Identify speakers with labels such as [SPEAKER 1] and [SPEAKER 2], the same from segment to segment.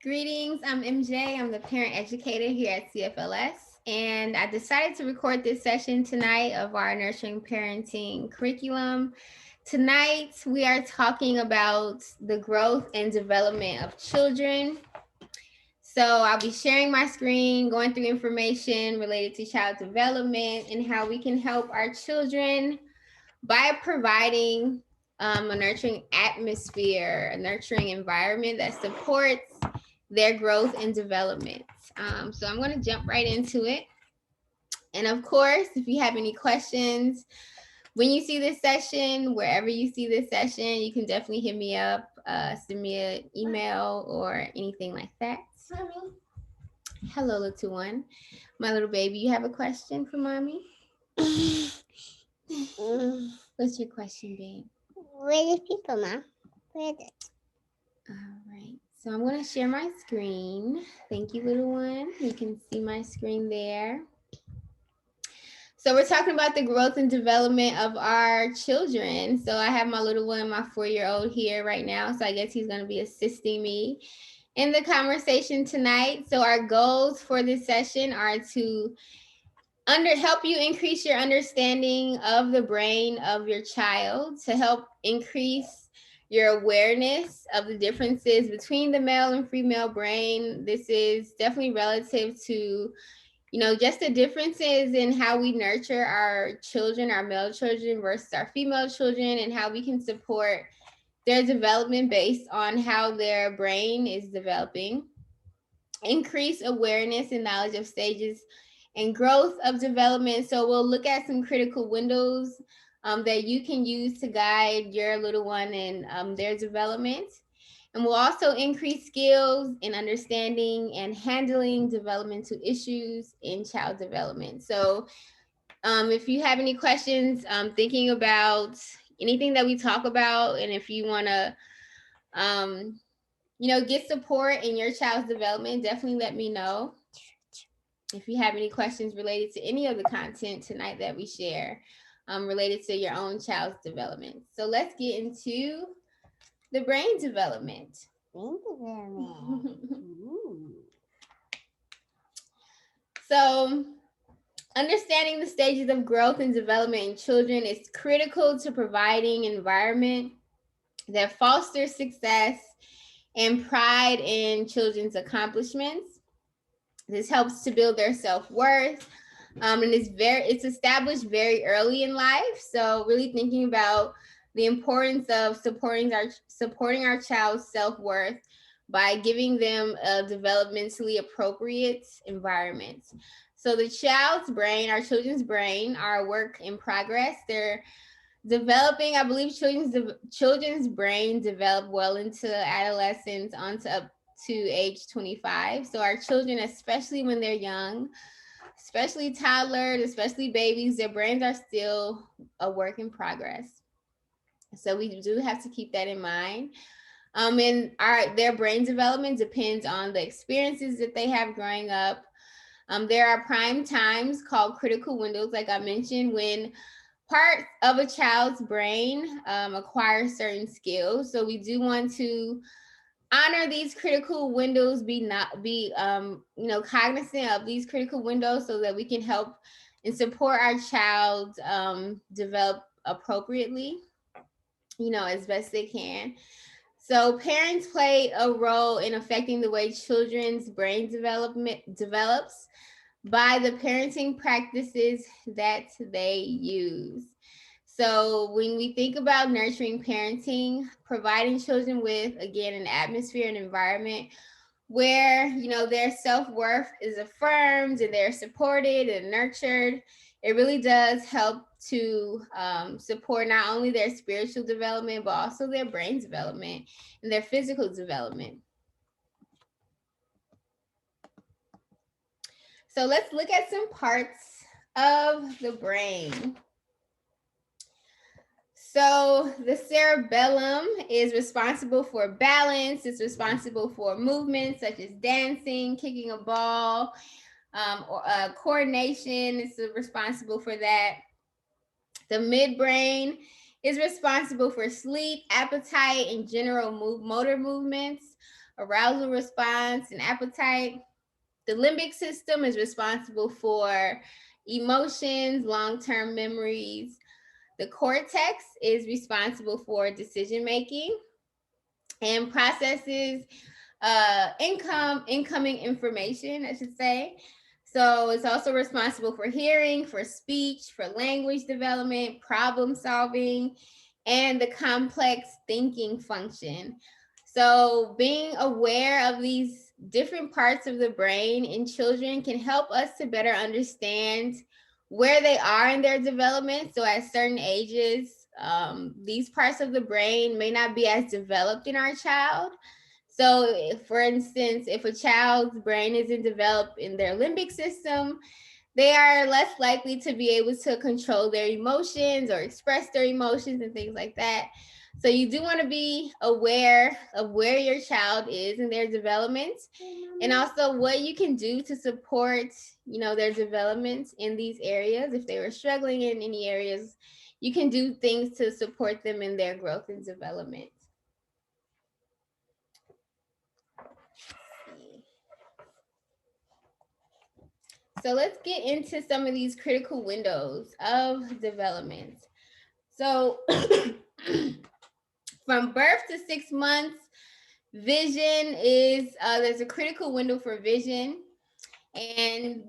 [SPEAKER 1] Greetings, I'm MJ. I'm the parent educator here at CFLS, and I decided to record this session tonight of our nurturing parenting curriculum. Tonight, we are talking about the growth and development of children. So, I'll be sharing my screen, going through information related to child development and how we can help our children by providing a nurturing atmosphere, a nurturing environment that supports their growth and development. So I'm going to jump right into it. And of course, if you have any questions, when you see this session, wherever you see this session, you can definitely hit me up, send me an email or anything like that. Mommy. Hello, little one. My little baby, you have a question for mommy? What's your question, babe?
[SPEAKER 2] Where the people, Mom? Where the...
[SPEAKER 1] All right. So I'm going to share my screen. Thank you, little one. You can see my screen there. So we're talking about the growth and development of our children. So I have my little one, my 4-year-old here right now. So I guess he's going to be assisting me in the conversation tonight. So our goals for this session are to help you increase your understanding of the brain of your child, to help increase your awareness of the differences between the male and female brain. This is definitely relative to, just the differences in how we nurture our children, our male children versus our female children, and how we can support their development based on how their brain is developing. Increase awareness and knowledge of stages and growth of development. So we'll look at some critical windows that you can use to guide your little one in their development. And we'll also increase skills in understanding and handling developmental issues in child development. So if you have any questions, thinking about anything that we talk about, and if you want to, get support in your child's development, definitely let me know. If you have any questions related to any of the content tonight that we share, related to your own child's development. So let's get into the brain development.
[SPEAKER 2] Brain development.
[SPEAKER 1] So, understanding the stages of growth and development in children is critical to providing an environment that fosters success and pride in children's accomplishments. This helps to build their self-worth. And it's established very early in life. So really thinking about the importance of supporting our child's self-worth by giving them a developmentally appropriate environment. So the child's brain, our children's brain, are a work in progress. They're developing. I believe children's brain develop well into adolescence, onto up to age 25. So our children, especially when they're young, especially toddlers, especially babies, their brains are still a work in progress. So we do have to keep that in mind. And their brain development depends on the experiences that they have growing up. There are prime times called critical windows, like I mentioned, when parts of a child's brain acquire certain skills. So we do want to honor these critical windows, be cognizant of these critical windows so that we can help and support our child develop appropriately, as best they can. So parents play a role in affecting the way children's brain development develops by the parenting practices that they use. So when we think about nurturing parenting, providing children with, again, an atmosphere and environment where, their self-worth is affirmed and they're supported and nurtured, it really does help to support not only their spiritual development, but also their brain development and their physical development. So let's look at some parts of the brain. So the cerebellum is responsible for balance. It's responsible for movements such as dancing, kicking a ball, or coordination is responsible for that. The midbrain is responsible for sleep, appetite, and general motor movements. arousal response, and appetite. The limbic system is responsible for emotions, long-term memories. The cortex is responsible for decision making and processes incoming information, I should say. So it's also responsible for hearing, for speech, for language development, problem solving, and the complex thinking function. So being aware of these different parts of the brain in children can help us to better understand where they are in their development. So at certain ages, these parts of the brain may not be as developed in our child. So, if, for instance, if a child's brain isn't developed in their limbic system, they are less likely to be able to control their emotions or express their emotions and things like that. So you do want to be aware of where your child is in their development and also what you can do to support, their development in these areas. If they were struggling in any areas, you can do things to support them in their growth and development. So let's get into some of these critical windows of development. So from birth to 6 months, vision is there's a critical window for vision. And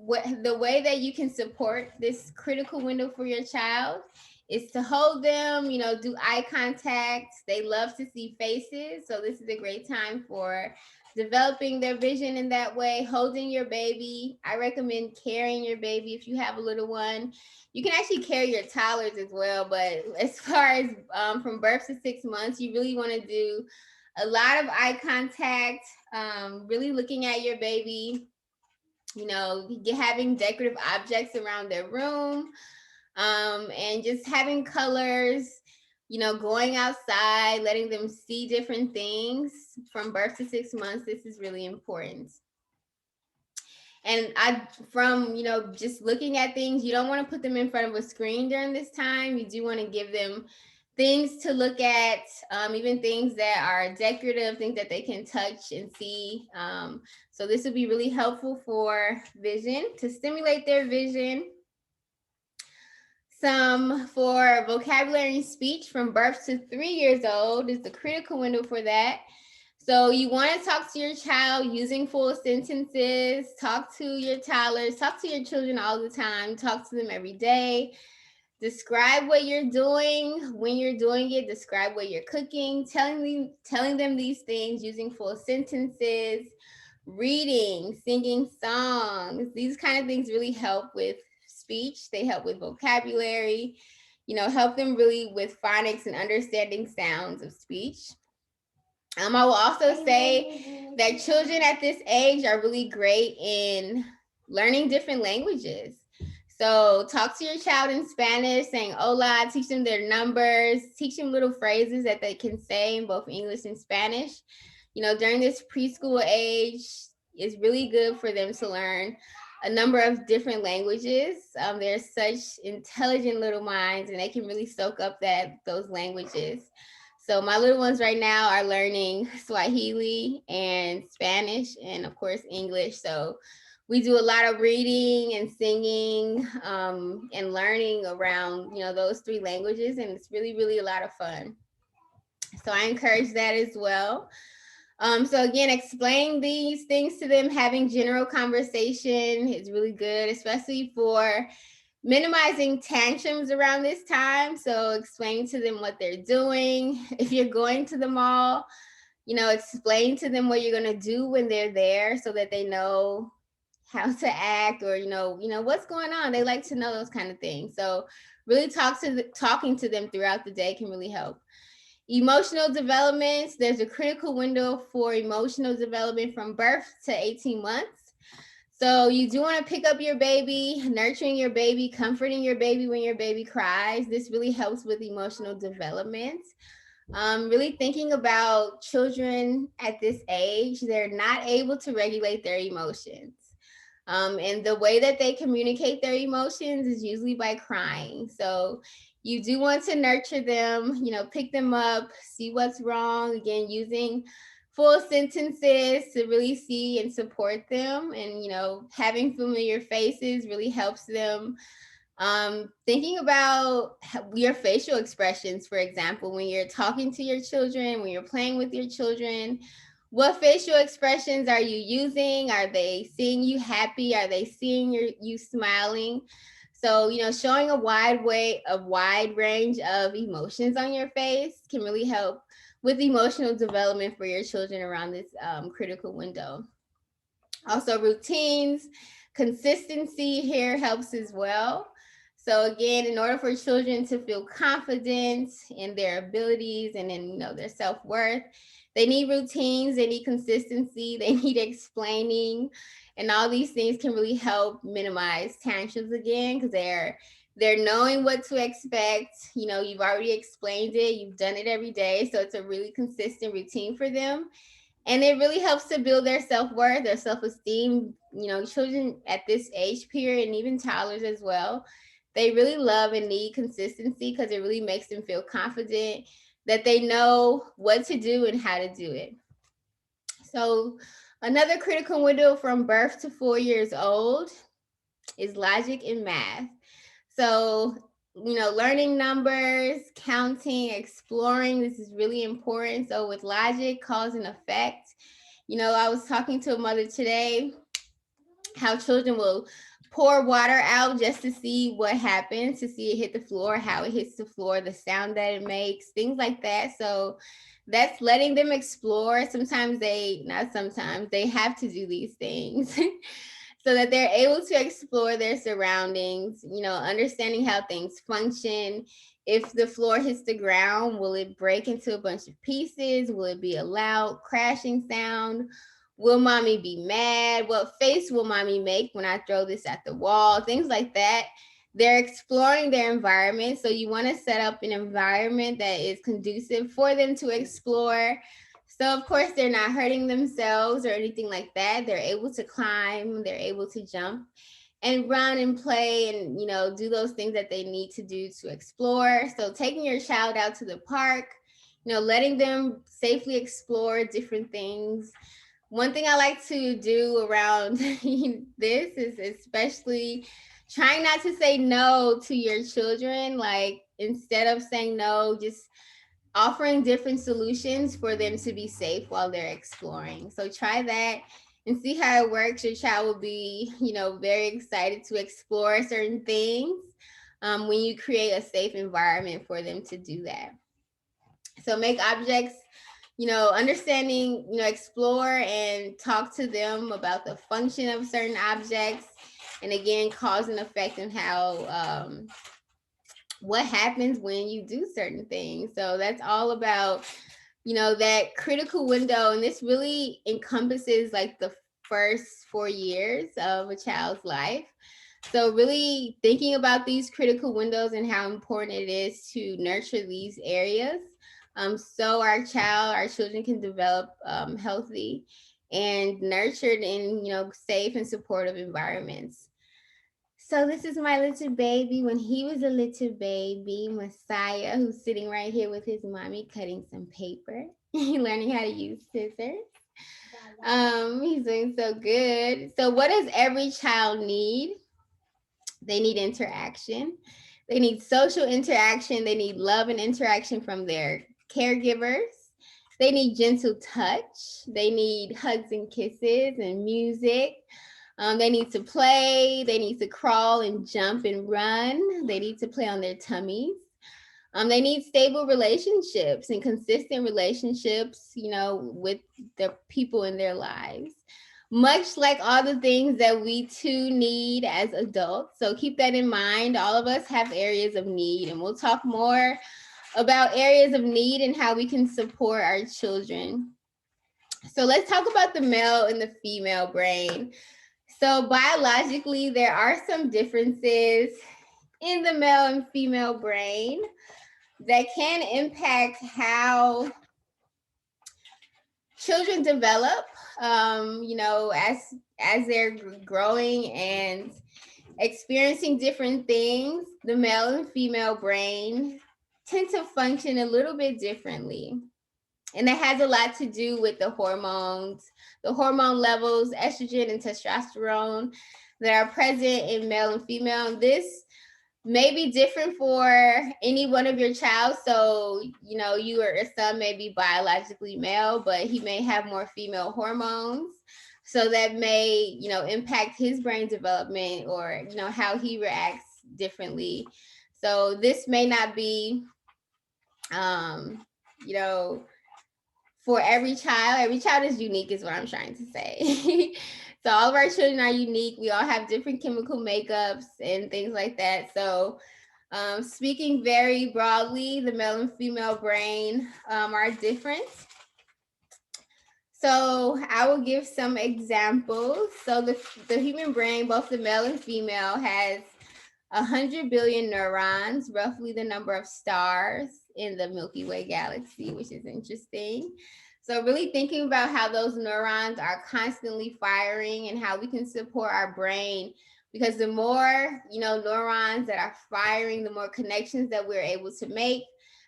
[SPEAKER 1] the way that you can support this critical window for your child is to hold them, do eye contact. They love to see faces. So this is a great time for developing their vision in that way, holding your baby. I recommend carrying your baby if you have a little one. You can actually carry your toddlers as well. But as far as from birth to 6 months, you really want to do a lot of eye contact, really looking at your baby, having decorative objects around their room, and just having colors, going outside, letting them see different things from birth to 6 months. This is really important. And from, just looking at things, you don't want to put them in front of a screen during this time. You do want to give them things to look at, even things that are decorative, things that they can touch and see. So this would be really helpful for vision, to stimulate their vision. Some for vocabulary and speech from birth to 3 years old is the critical window for that. So you want to talk to your child using full sentences, talk to your toddlers, talk to your children all the time, talk to them every day. Describe what you're doing when you're doing it. Describe what you're cooking, telling them these things using full sentences, reading, singing songs. These kind of things really help with speech. They help with vocabulary, help them really with phonics and understanding sounds of speech. I will also say that children at this age are really great in learning different languages. So talk to your child in Spanish, saying hola, teach them their numbers, teach them little phrases that they can say in both English and Spanish. During this preschool age, it's really good for them to learn a number of different languages. They're such intelligent little minds, and they can really soak up those languages. So my little ones right now are learning Swahili and Spanish, and of course English. So we do a lot of reading and singing, and learning around, those three languages, and it's really, really a lot of fun. So I encourage that as well. So again, explain these things to them, having general conversation is really good, especially for minimizing tantrums around this time. So explain to them what they're doing. If you're going to the mall, explain to them what you're going to do when they're there so that they know how to act, or what's going on. They like to know those kind of things. So really talking to them throughout the day can really help. Emotional development, there's a critical window for emotional development from birth to 18 months. So you do want to pick up your baby, nurturing your baby, comforting your baby when your baby cries. This really helps with emotional development. Really thinking about children at this age, they're not able to regulate their emotions. And the way that they communicate their emotions is usually by crying. So you do want to nurture them, pick them up, see what's wrong. Again, using full sentences to really see and support them. And, having familiar faces really helps them. Thinking about your facial expressions, for example, when you're talking to your children, when you're playing with your children, what facial expressions are you using? Are they seeing you happy? Are they seeing you smiling? So, showing a wide range of emotions on your face can really help with emotional development for your children around this critical window. Also, routines, consistency here helps as well. So again, in order for children to feel confident in their abilities and in their self-worth, they need routines, they need consistency, they need explaining, and all these things can really help minimize tantrums again, because they're knowing what to expect. You've already explained it, you've done it every day, so it's a really consistent routine for them. And it really helps to build their self-worth, their self-esteem. Children at this age period, and even toddlers as well, they really love and need consistency, because it really makes them feel confident that they know what to do and how to do it. So another critical window from birth to 4 years old is logic and math. So, learning numbers, counting, exploring, this is really important. So with logic, cause and effect, I was talking to a mother today how children will pour water out just to see what happens, to see it hit the floor, how it hits the floor, the sound that it makes, things like that. So that's letting them explore. Not sometimes, they have to do these things so that they're able to explore their surroundings, understanding how things function. If the floor hits the ground, will it break into a bunch of pieces? Will it be a loud crashing sound? Will mommy be mad? What face will mommy make when I throw this at the wall? Things like that. They're exploring their environment. So you want to set up an environment that is conducive for them to explore. So of course they're not hurting themselves or anything like that. They're able to climb, they're able to jump and run and play and, do those things that they need to do to explore. So taking your child out to the park, letting them safely explore different things. One thing I like to do around this is especially trying not to say no to your children. Like, instead of saying no, just offering different solutions for them to be safe while they're exploring. So try that and see how it works. Your child will be, very excited to explore certain things when you create a safe environment for them to do that. So make objects, understanding, explore and talk to them about the function of certain objects. And again, cause and effect and how, what happens when you do certain things. So that's all about, that critical window. And this really encompasses like the first 4 years of a child's life. So really thinking about these critical windows and how important it is to nurture these areas, so our children can develop healthy and nurtured in, safe and supportive environments. So this is my little baby when he was a little baby, Messiah, who's sitting right here with his mommy cutting some paper, learning how to use scissors. He's doing so good. So what does every child need? They need interaction. They need social interaction. They need love and interaction from their caregivers. They need gentle touch. They need hugs and kisses and music. They need to play. They need to crawl and jump and run. They need to play on their tummies. They need stable relationships and consistent relationships, with the people in their lives. Much like all the things that we too need as adults. So keep that in mind. All of us have areas of need, and we'll talk more about areas of need and how we can support our children. So let's talk about the male and the female brain. So biologically, there are some differences in the male and female brain that can impact how children develop, as they're growing and experiencing different things. The male and female brain tend to function a little bit differently. And it has a lot to do with the hormones, the hormone levels, estrogen and testosterone that are present in male and female. This may be different for any one of your child. So, you or your son may be biologically male, but he may have more female hormones. So that may, impact his brain development or, how he reacts differently. So this may not be, um, you know, for every child. Every child is unique, is what I'm trying to say. So all of our children are unique. We all have different chemical makeups and things like that. So speaking very broadly, the male and female brain are different. So I will give some examples. So the human brain, both the male and female, has 100 billion neurons, roughly the number of stars in the Milky Way galaxy, which is interesting. So really thinking about how those neurons are constantly firing and how we can support our brain, because the more, neurons that are firing, the more connections that we're able to make,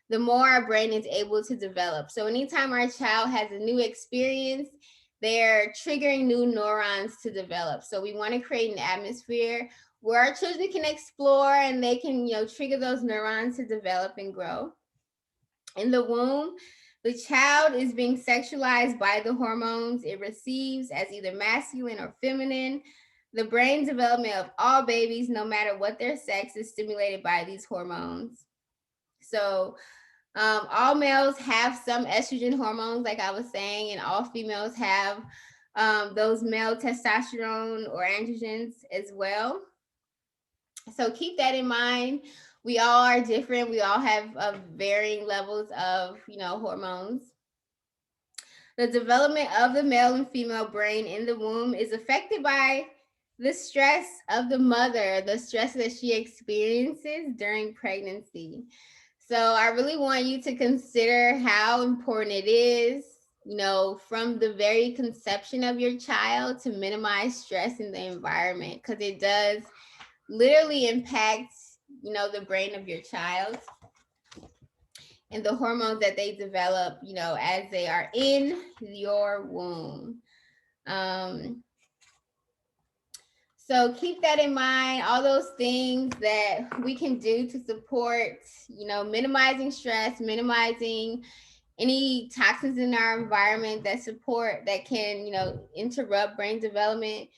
[SPEAKER 1] the more our brain is able to develop. So anytime our child has a new experience, they're triggering new neurons to develop. So we want to create an atmosphere where our children can explore and they can, trigger those neurons to develop and grow. In the womb, the child is being sexualized by the hormones it receives as either masculine or feminine. The brain development of all babies, no matter what their sex, is stimulated by these hormones. So all males have some estrogen hormones, like I was saying, and all females have those male testosterone or androgens as well. So keep that in mind. We all are different. We all have varying levels of, hormones. The development of the male and female brain in the womb is affected by the stress of the mother, the stress that she experiences during pregnancy. So I really want you to consider how important it is, from the very conception of your child, to minimize stress in the environment, because it does literally impact, the brain of your child and the hormones that they develop, as they are in your womb. So keep that in mind, all those things that we can do to support, minimizing stress, minimizing any toxins in our environment that can, interrupt brain development.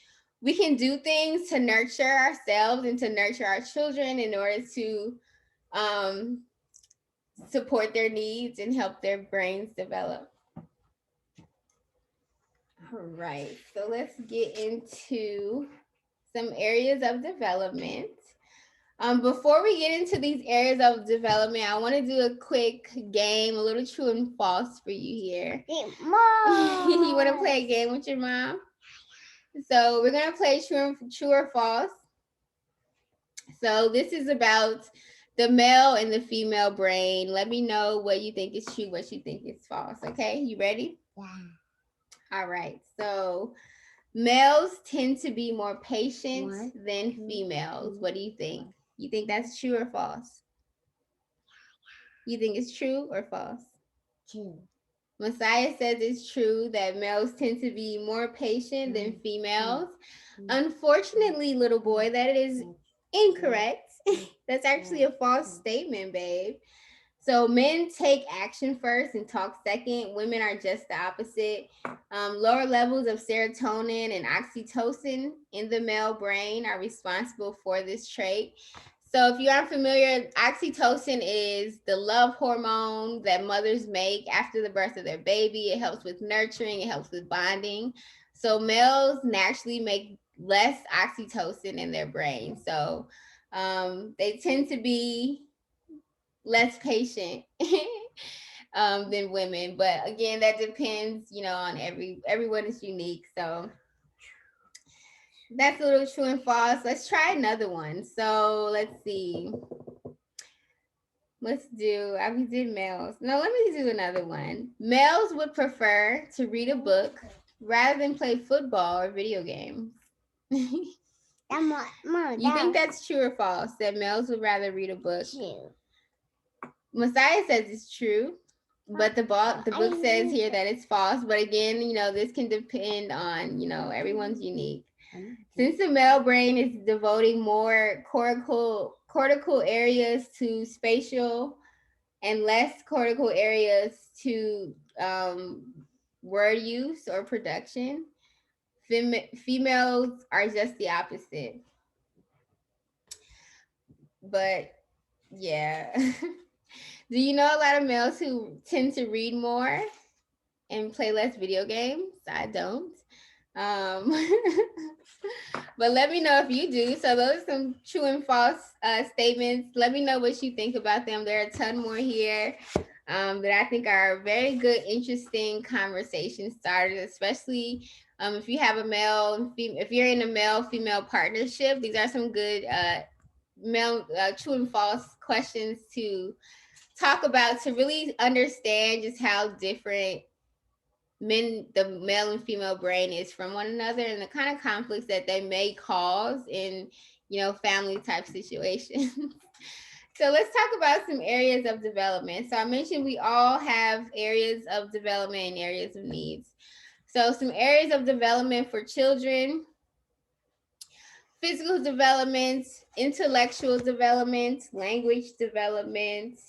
[SPEAKER 1] We can do things to nurture ourselves and to nurture our children in order to support their needs and help their brains develop. All right, so let's get into some areas of development. Before we get into these areas of development, I want to do a quick game, a little true and false for you here. You want to play a game with your mom? So we're going to play true or false. So this is about the male and the female brain. Let me know what you think is true, what you think is false. Okay, you ready?
[SPEAKER 2] Yeah.
[SPEAKER 1] All right. So males tend to be more patient than females. What do you think? You think that's true or false? You think it's true or false?
[SPEAKER 2] True.
[SPEAKER 1] Messiah says it's true that males tend to be more patient than females. Unfortunately, little boy, that is incorrect. That's actually a false statement, babe. So men take action first and talk second. Women are just the opposite. Lower levels of serotonin and oxytocin in the male brain are responsible for this trait. So if you aren't familiar, oxytocin is the love hormone that mothers make after the birth of their baby. It helps with nurturing, it helps with bonding. So males naturally make less oxytocin in their brain. So they tend to be less patient than women. But again, that depends, on everyone is unique. So that's a little true and false. Let's try another one. So let's see. We did males. No, let me do another one. Males would prefer to read a book rather than play football or video games. You think that's true or false? That males would rather read a book?
[SPEAKER 2] True.
[SPEAKER 1] Messiah says it's true. but the book says here that it's false. But again, this can depend on, everyone's unique. Since the male brain is devoting more cortical areas to spatial and less cortical areas to word use or production, females are just the opposite. But yeah. Do you know a lot of males who tend to read more and play less video games? I don't. Um, but let me know if you do. So those are some true and false statements. Let me know what you think about them. There are a ton more here that I think are very good, interesting conversation starters, especially if you have a if you're in a male-female partnership. These are some good male true and false questions to talk about, to really understand just how different the male and female brain is from one another, and the kind of conflicts that they may cause in family type situations. So let's talk about some areas of development. So I mentioned we all have areas of development and areas of needs. So some areas of development for children: physical development, intellectual development, language development,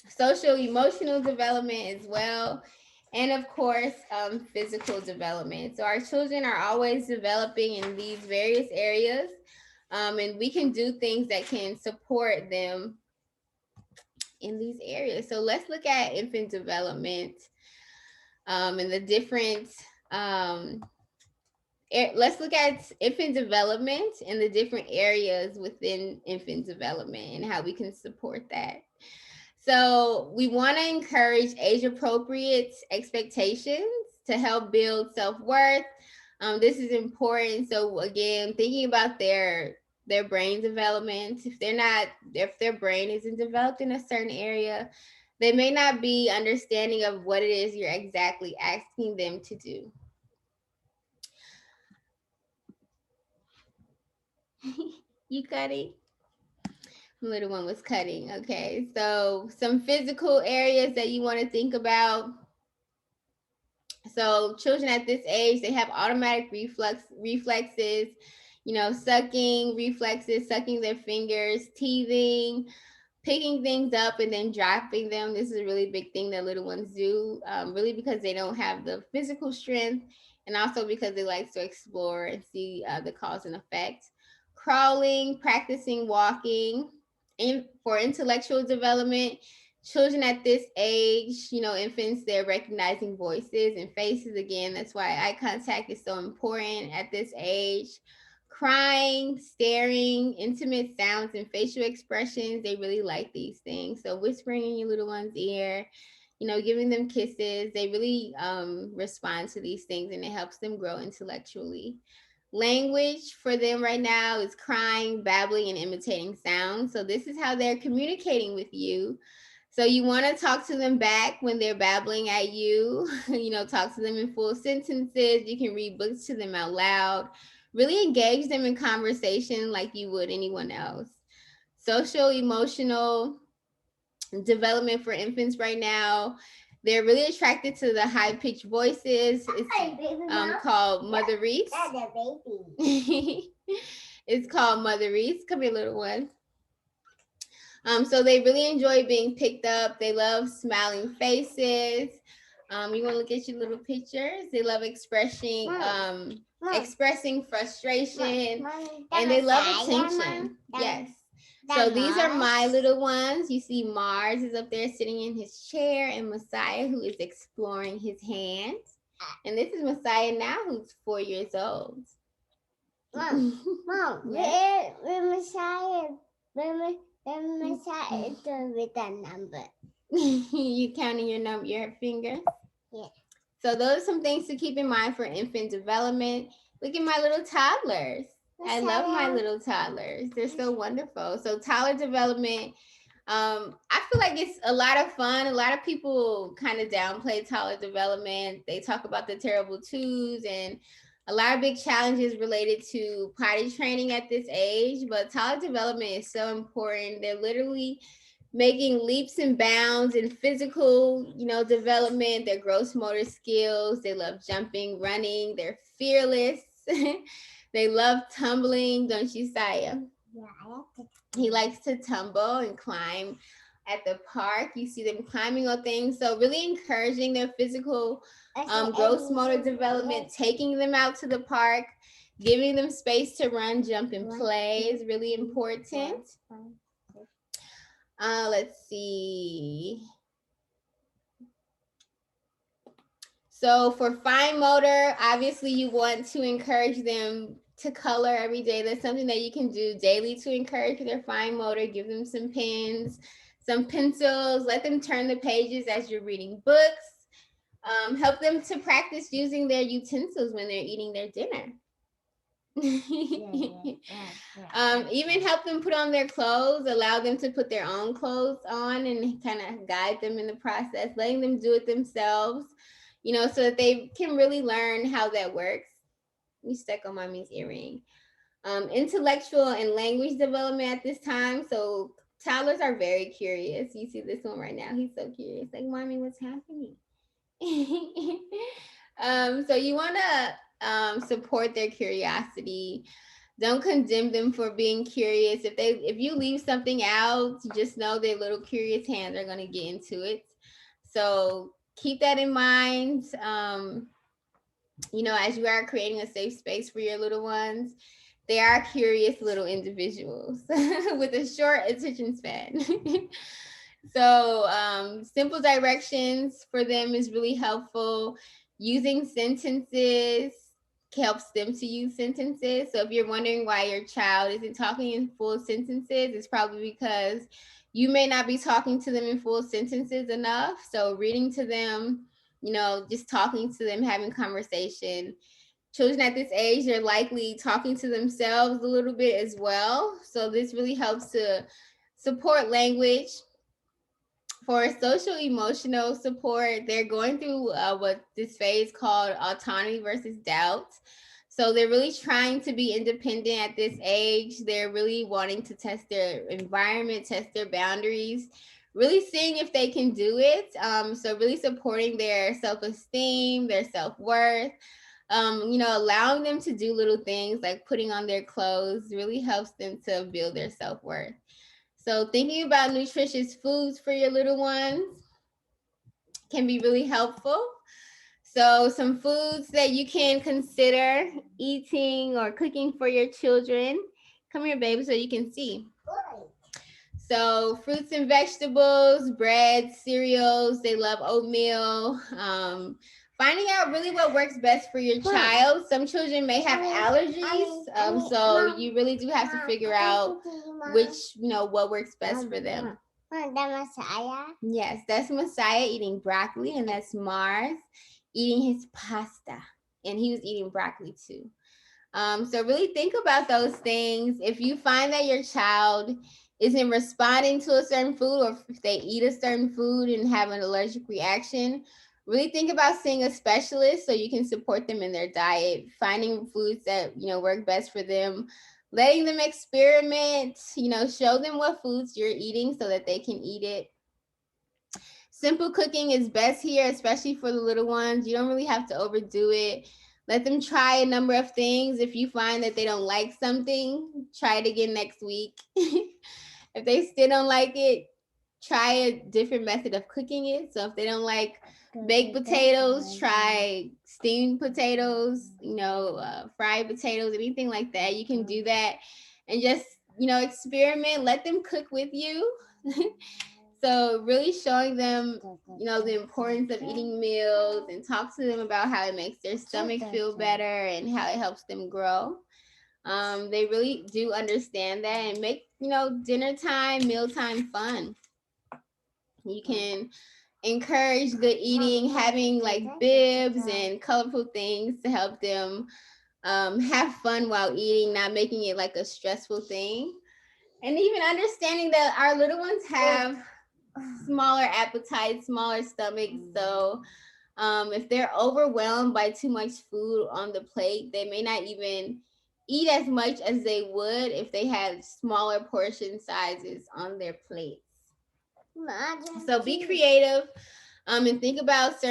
[SPEAKER 1] social emotional development as well, and of course physical development. So our children are always developing in these various areas, and we can do things that can support them in these areas. So let's look at infant development and the different let's look at infant development and the different areas within infant development and how we can support that. So we want to encourage age-appropriate expectations to help build self-worth. This is important. So again, thinking about their brain development. If their brain isn't developed in a certain area, they may not be understanding of what it is you're exactly asking them to do. You cutting? Little one was cutting. Okay, so some physical areas that you want to think about. So children at this age, they have automatic reflexes, sucking reflexes, sucking their fingers, teething, picking things up and then dropping them. This is a really big thing that little ones do, really because they don't have the physical strength, and also because they like to explore and see the cause and effect. Crawling, practicing walking. And for intellectual development, children at this age, infants, they're recognizing voices and faces. Again, that's why eye contact is so important at this age. Crying, staring, intimate sounds, and facial expressions, they really like these things. So whispering in your little one's ear, giving them kisses, they really respond to these things, and it helps them grow intellectually. Language for them right now is crying, babbling, and imitating sounds. So this is how they're communicating with you. So you want to talk to them back when they're babbling at you. Talk to them in full sentences. You can read books to them out loud. Really engage them in conversation like you would anyone else. Social emotional development for infants right now, they're really attracted to the high-pitched voices. It's called Mother Reese. It's called Mother Reese. Come here, little one. So they really enjoy being picked up. They love smiling faces. You want to look at your little pictures? They love expressing frustration, and they love attention. Yes. So these are my little ones. You see Mars is up there sitting in his chair, and Messiah, who is exploring his hands. And this is Messiah now, who's 4 years old.
[SPEAKER 2] Mom, yeah. where Messiah is with that number.
[SPEAKER 1] You counting your fingers?
[SPEAKER 2] Yeah.
[SPEAKER 1] So those are some things to keep in mind for infant development. Look at my little toddlers. I love my little toddlers. They're so wonderful. So toddler development, I feel like it's a lot of fun. A lot of people kind of downplay toddler development. They talk about the terrible twos and a lot of big challenges related to potty training at this age. But toddler development is so important. They're literally making leaps and bounds in physical, development, their gross motor skills. They love jumping, running. They're fearless. They love tumbling, don't you, Saya?
[SPEAKER 2] Yeah, I like to.
[SPEAKER 1] He likes to tumble and climb at the park. You see them climbing on things. So really encouraging their physical gross motor development, taking them out to the park, giving them space to run, jump, and play is really important. Let's see. So for fine motor, obviously you want to encourage them to color every day. That's something that you can do daily to encourage their fine motor. Give them some pens, some pencils, let them turn the pages as you're reading books. Help them to practice using their utensils when they're eating their dinner. Even help them put on their clothes, allow them to put their own clothes on and kind of guide them in the process, letting them do it themselves, so that they can really learn how that works. You stuck on mommy's earring. Intellectual and language development at this time. So toddlers are very curious. You see this one right now. He's so curious. Like, mommy, what's happening? So you want to support their curiosity. Don't condemn them for being curious. If you leave something out, just know their little curious hands are going to get into it. So keep that in mind. As you are creating a safe space for your little ones, they are curious little individuals with a short attention span. So simple directions for them is really helpful. Using sentences helps them to use sentences. So if you're wondering why your child isn't talking in full sentences, it's probably because you may not be talking to them in full sentences enough. So reading to them, just talking to them, having conversation. Children at this age, they're likely talking to themselves a little bit as well. So this really helps to support language. For social emotional support, they're going through what this phase called autonomy versus doubt. So they're really trying to be independent at this age. They're really wanting to test their environment, test their boundaries, really seeing if they can do it. So really supporting their self-esteem, their self-worth, allowing them to do little things like putting on their clothes really helps them to build their self-worth. So thinking about nutritious foods for your little ones can be really helpful. So some foods that you can consider eating or cooking for your children. Come here, baby, so you can see. So fruits and vegetables, bread, cereals, they love oatmeal. Finding out really what works best for your child. Some children may have allergies, so you really do have to figure out which, what works best for them.
[SPEAKER 2] That Messiah?
[SPEAKER 1] Yes, that's Messiah eating broccoli, and that's Mars eating his pasta, and he was eating broccoli too. So really think about those things. If you find that your child isn't responding to a certain food, or if they eat a certain food and have an allergic reaction, really think about seeing a specialist so you can support them in their diet, finding foods that work best for them, letting them experiment, show them what foods you're eating so that they can eat it. Simple cooking is best here, especially for the little ones. You don't really have to overdo it. Let them try a number of things. If you find that they don't like something, try it again next week. If they still don't like it, try a different method of cooking it. So if they don't like baked potatoes, try steamed potatoes, fried potatoes, anything like that. You can do that and just, experiment. Let them cook with you. So really showing them, the importance of eating meals, and talk to them about how it makes their stomach feel better and how it helps them grow. They really do understand that, and make, dinner time, mealtime fun. You can encourage good eating, having like bibs and colorful things to help them have fun while eating, not making it like a stressful thing. And even understanding that our little ones have smaller appetites, smaller stomachs. So if they're overwhelmed by too much food on the plate, they may not even eat as much as they would if they had smaller portion sizes on their plates. So be creative, and think about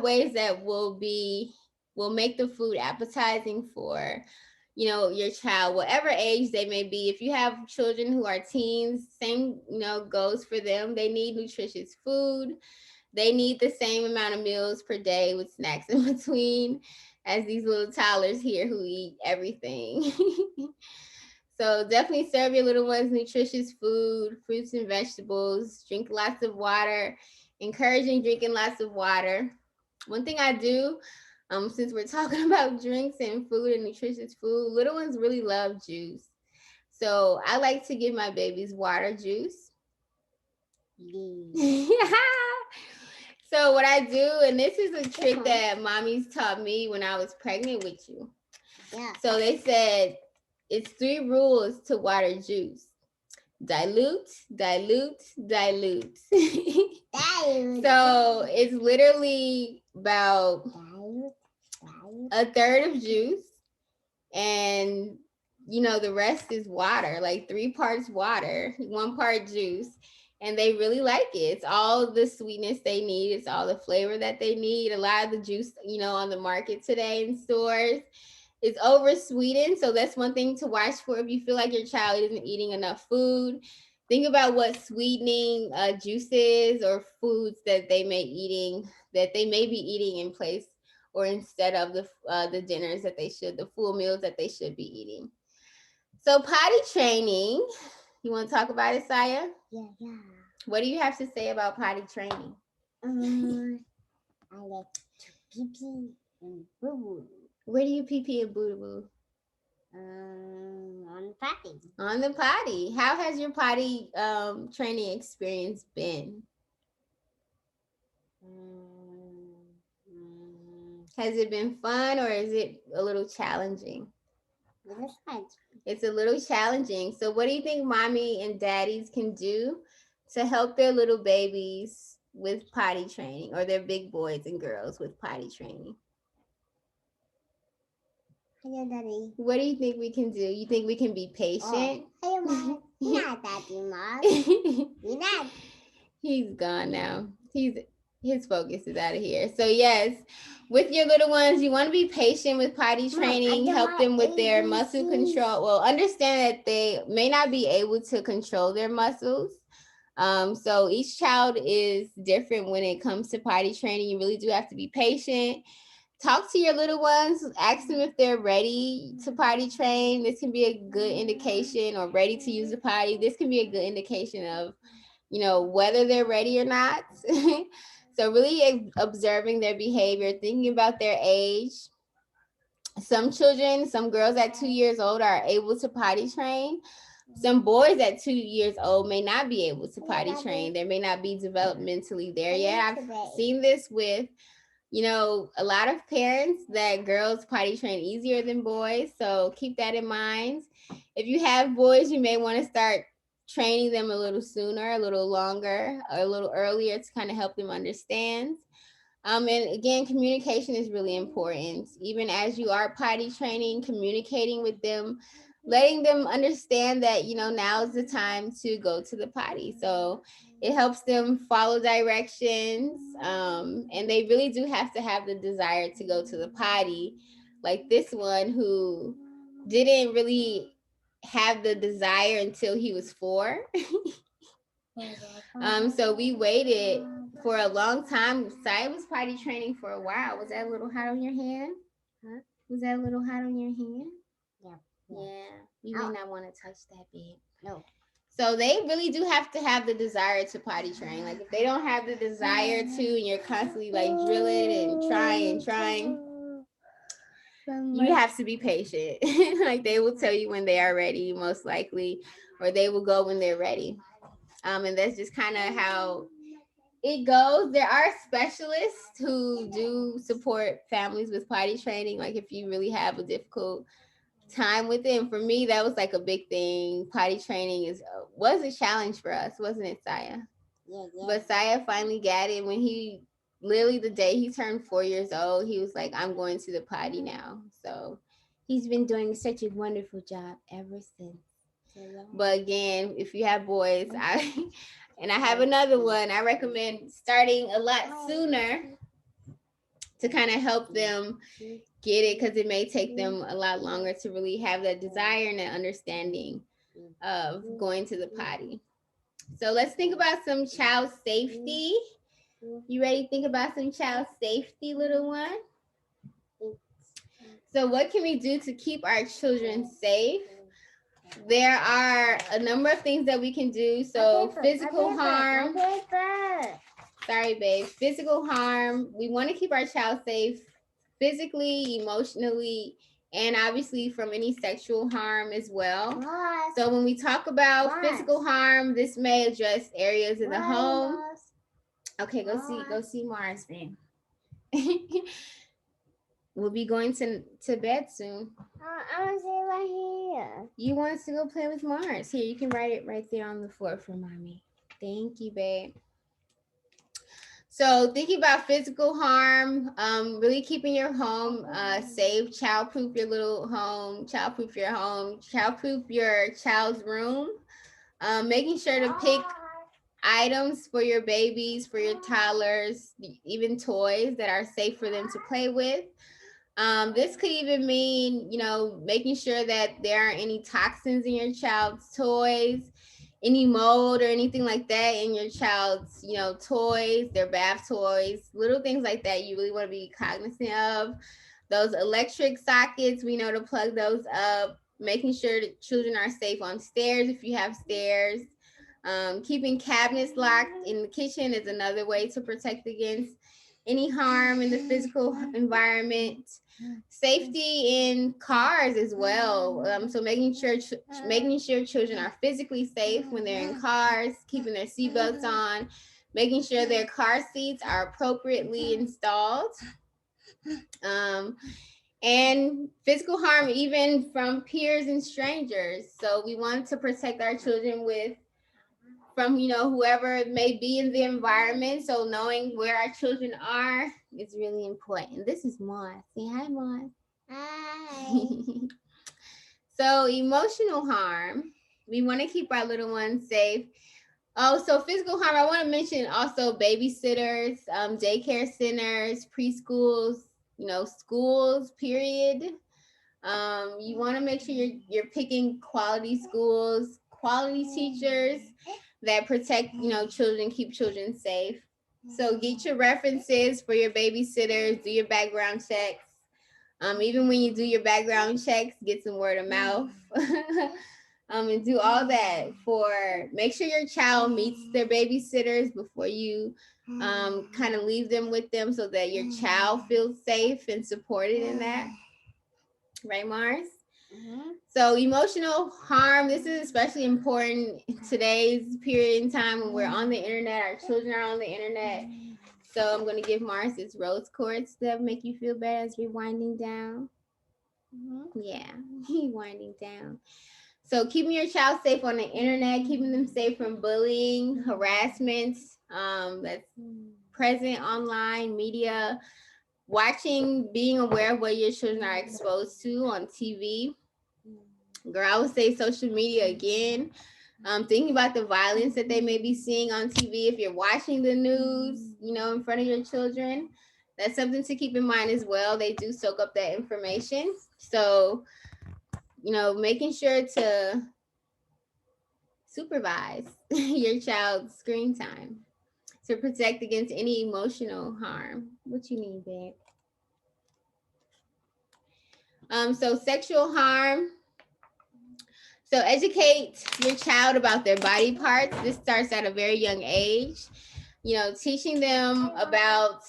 [SPEAKER 1] ways that will make the food appetizing for, your child, whatever age they may be. If you have children who are teens, same, goes for them. They need nutritious food. They need the same amount of meals per day with snacks in between as these little toddlers here who eat everything. So definitely serve your little ones nutritious food, fruits and vegetables, drink lots of water, encouraging drinking lots of water. One thing I do, since we're talking about drinks and food and nutritious food, little ones really love juice. So I like to give my babies water juice. So what I do, and this is a trick that mommies taught me when I was pregnant with you.
[SPEAKER 2] Yeah.
[SPEAKER 1] So they said it's 3 rules to water juice. Dilute, dilute, dilute. So it's literally about a third of juice, and the rest is water, like 3 parts water, 1 part juice. And they really like it. It's all the sweetness they need. It's all the flavor that they need. A lot of the juice, on the market today in stores, is over sweetened. So that's one thing to watch for. If you feel like your child isn't eating enough food, think about what sweetening juices or foods that they may be eating in place or instead of the dinners that the full meals that they should be eating. So potty training, you want to talk about it, Saya?
[SPEAKER 2] Yeah.
[SPEAKER 1] What do you have to say about potty training?
[SPEAKER 2] I like to pee pee and boo boo.
[SPEAKER 1] Where do you pee pee and boo boo?
[SPEAKER 2] On the potty.
[SPEAKER 1] On the potty. How has your potty training experience been? Has it been fun or is it a little challenging? It's a little challenging. So what do you think mommy and daddies can do to help their little babies with potty training, or their big boys and girls with potty training?
[SPEAKER 2] Hello, Daddy.
[SPEAKER 1] What do you think we can do? You think we can be patient?
[SPEAKER 2] Hello, Mom. You're not Daddy, Mom. You're not.
[SPEAKER 1] He's gone now. His focus is out of here. So yes, with your little ones, you want to be patient with potty training, help them with their muscle control. Well, understand that they may not be able to control their muscles. So each child is different when it comes to potty training. You really do have to be patient. Talk to your little ones, ask them if they're ready to potty train. This can be a good indication, or ready to use the potty. This can be a good indication of, whether they're ready or not. So really observing their behavior, thinking about their age. Some children, some girls at 2 years old are able to potty train. Some boys at 2 years old may not be able to potty train. They may not be developmentally there yet. I've seen this with, a lot of parents, that girls potty train easier than boys. So keep that in mind. If you have boys, you may want to start training them a little sooner, a little longer, or a little earlier to kind of help them understand. And again, communication is really important. Even as you are potty training, communicating with them, letting them understand that, now is the time to go to the potty. So it helps them follow directions. And they really do have to have the desire to go to the potty. Like this one who didn't really have the desire until he was 4. So we waited for a long time. Saya was potty training for a while. Was that a little hot on your hand?
[SPEAKER 2] Huh?
[SPEAKER 1] Was that a little hot on your hand?
[SPEAKER 2] Yeah.
[SPEAKER 1] You may not want to touch that bit.
[SPEAKER 2] No.
[SPEAKER 1] So they really do have to have the desire to potty train. Like if they don't have the desire to, and you're constantly like drilling and trying, you have to be patient. Like they will tell you when they are ready, most likely, or they will go when they're ready. And that's just kind of how it goes. There are specialists who do support families with potty training. Like if you really have a difficult time with it. And for me, that was like a big thing. Potty training was a challenge for us, wasn't it, Saya?
[SPEAKER 2] Yeah.
[SPEAKER 1] But Saya finally got it when he, literally the day he turned 4 years old, he was like, I'm going to the potty now. So he's been doing such a wonderful job ever since. But again, if you have boys, and I have another one, I recommend starting a lot sooner to kind of help them get it, because it may take them a lot longer to really have that desire and that understanding of going to the potty. So let's think about some child safety. You ready to think about some child safety, little one? So what can we do to keep our children safe? There are a number of things that we can do. So physical harm. Sorry, babe. Physical harm. We want to keep our child safe physically, emotionally, and obviously from any sexual harm as well. So when we talk about physical harm, this may address areas in the home. Okay, go see Mars then. We'll be going to bed soon.
[SPEAKER 2] I want to say right here.
[SPEAKER 1] You want us to go play with Mars? Here, you can write it right there on the floor for mommy. Thank you, babe. So thinking about physical harm, really keeping your home safe, child-proof your little home, child-proof your home, child-proof your child's room, making sure to pick items for your babies, for your toddlers, even toys that are safe for them to play with. This could even mean, making sure that there aren't any toxins in your child's toys, any mold or anything like that in your child's, toys, their bath toys, little things like that you really want to be cognizant of. Those electric sockets, we know to plug those up, making sure that children are safe on stairs if you have stairs. Keeping cabinets locked in the kitchen is another way to protect against any harm in the physical environment. Safety in cars as well. So making sure children are physically safe when they're in cars, keeping their seatbelts on, making sure their car seats are appropriately installed. And physical harm even from peers and strangers. So we want to protect our children from whoever may be in the environment. So knowing where our children are is really important. This is Moss. Say hi, Moss.
[SPEAKER 2] Hi.
[SPEAKER 1] So emotional harm, we want to keep our little ones safe. Oh, so physical harm, I want to mention also babysitters, daycare centers, preschools, schools, period. You want to make sure you're picking quality schools, quality teachers that protect, children, keep children safe. So get your references for your babysitters, do your background checks. Even when you do your background checks, get some word of mouth. And do all that make sure your child meets their babysitters before you kind of leave them with them, so that your child feels safe and supported in that. Right, Mars? Mm-hmm. So emotional harm, this is especially important in today's period in time when we're on the internet, our children are on the internet. So I'm going to give Mars this rose quartz that make you feel better as we're winding down. Mm-hmm. Yeah, winding down. So keeping your child safe on the internet, keeping them safe from bullying, harassment, that's present online, media, watching, being aware of what your children are exposed to on TV. Girl, I would say social media again. Thinking about the violence that they may be seeing on TV. If you're watching the news, in front of your children, that's something to keep in mind as well. They do soak up that information. So, making sure to supervise your child's screen time to protect against any emotional harm. What you need, babe? So sexual harm. So educate your child about their body parts. This starts at a very young age. Teaching them about,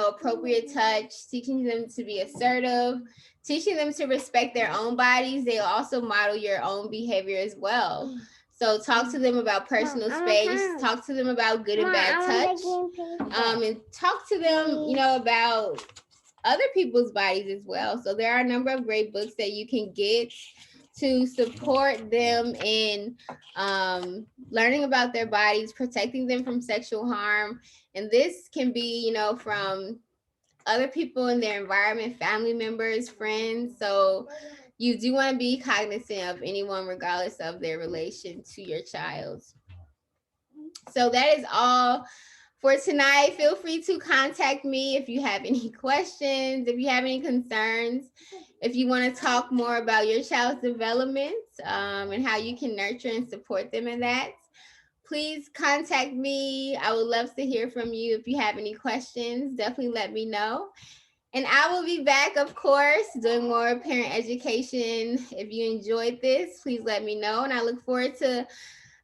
[SPEAKER 1] appropriate touch, teaching them to be assertive, teaching them to respect their own bodies. They'll also model your own behavior as well. So talk to them about personal space, talk to them about good and bad touch, and talk to them, about other people's bodies as well. So there are a number of great books that you can get to support them in learning about their bodies, protecting them from sexual harm. And this can be, from other people in their environment, family members, friends. So you do want to be cognizant of anyone regardless of their relation to your child. So that is all for tonight. Feel free to contact me if you have any questions, if you have any concerns, if you want to talk more about your child's development and how you can nurture and support them in that. Please contact me. I would love to hear from you. If you have any questions, definitely let me know. And I will be back, of course, doing more parent education. If you enjoyed this, please let me know. And I look forward to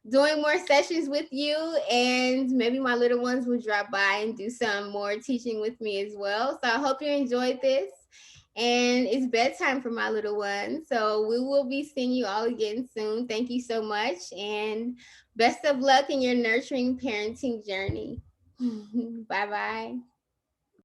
[SPEAKER 1] doing more sessions with you, and maybe my little ones will drop by and do some more teaching with me as well. So I hope you enjoyed this. And it's bedtime for my little one. So we will be seeing you all again soon. Thank you so much. And best of luck in your nurturing parenting journey. Bye bye.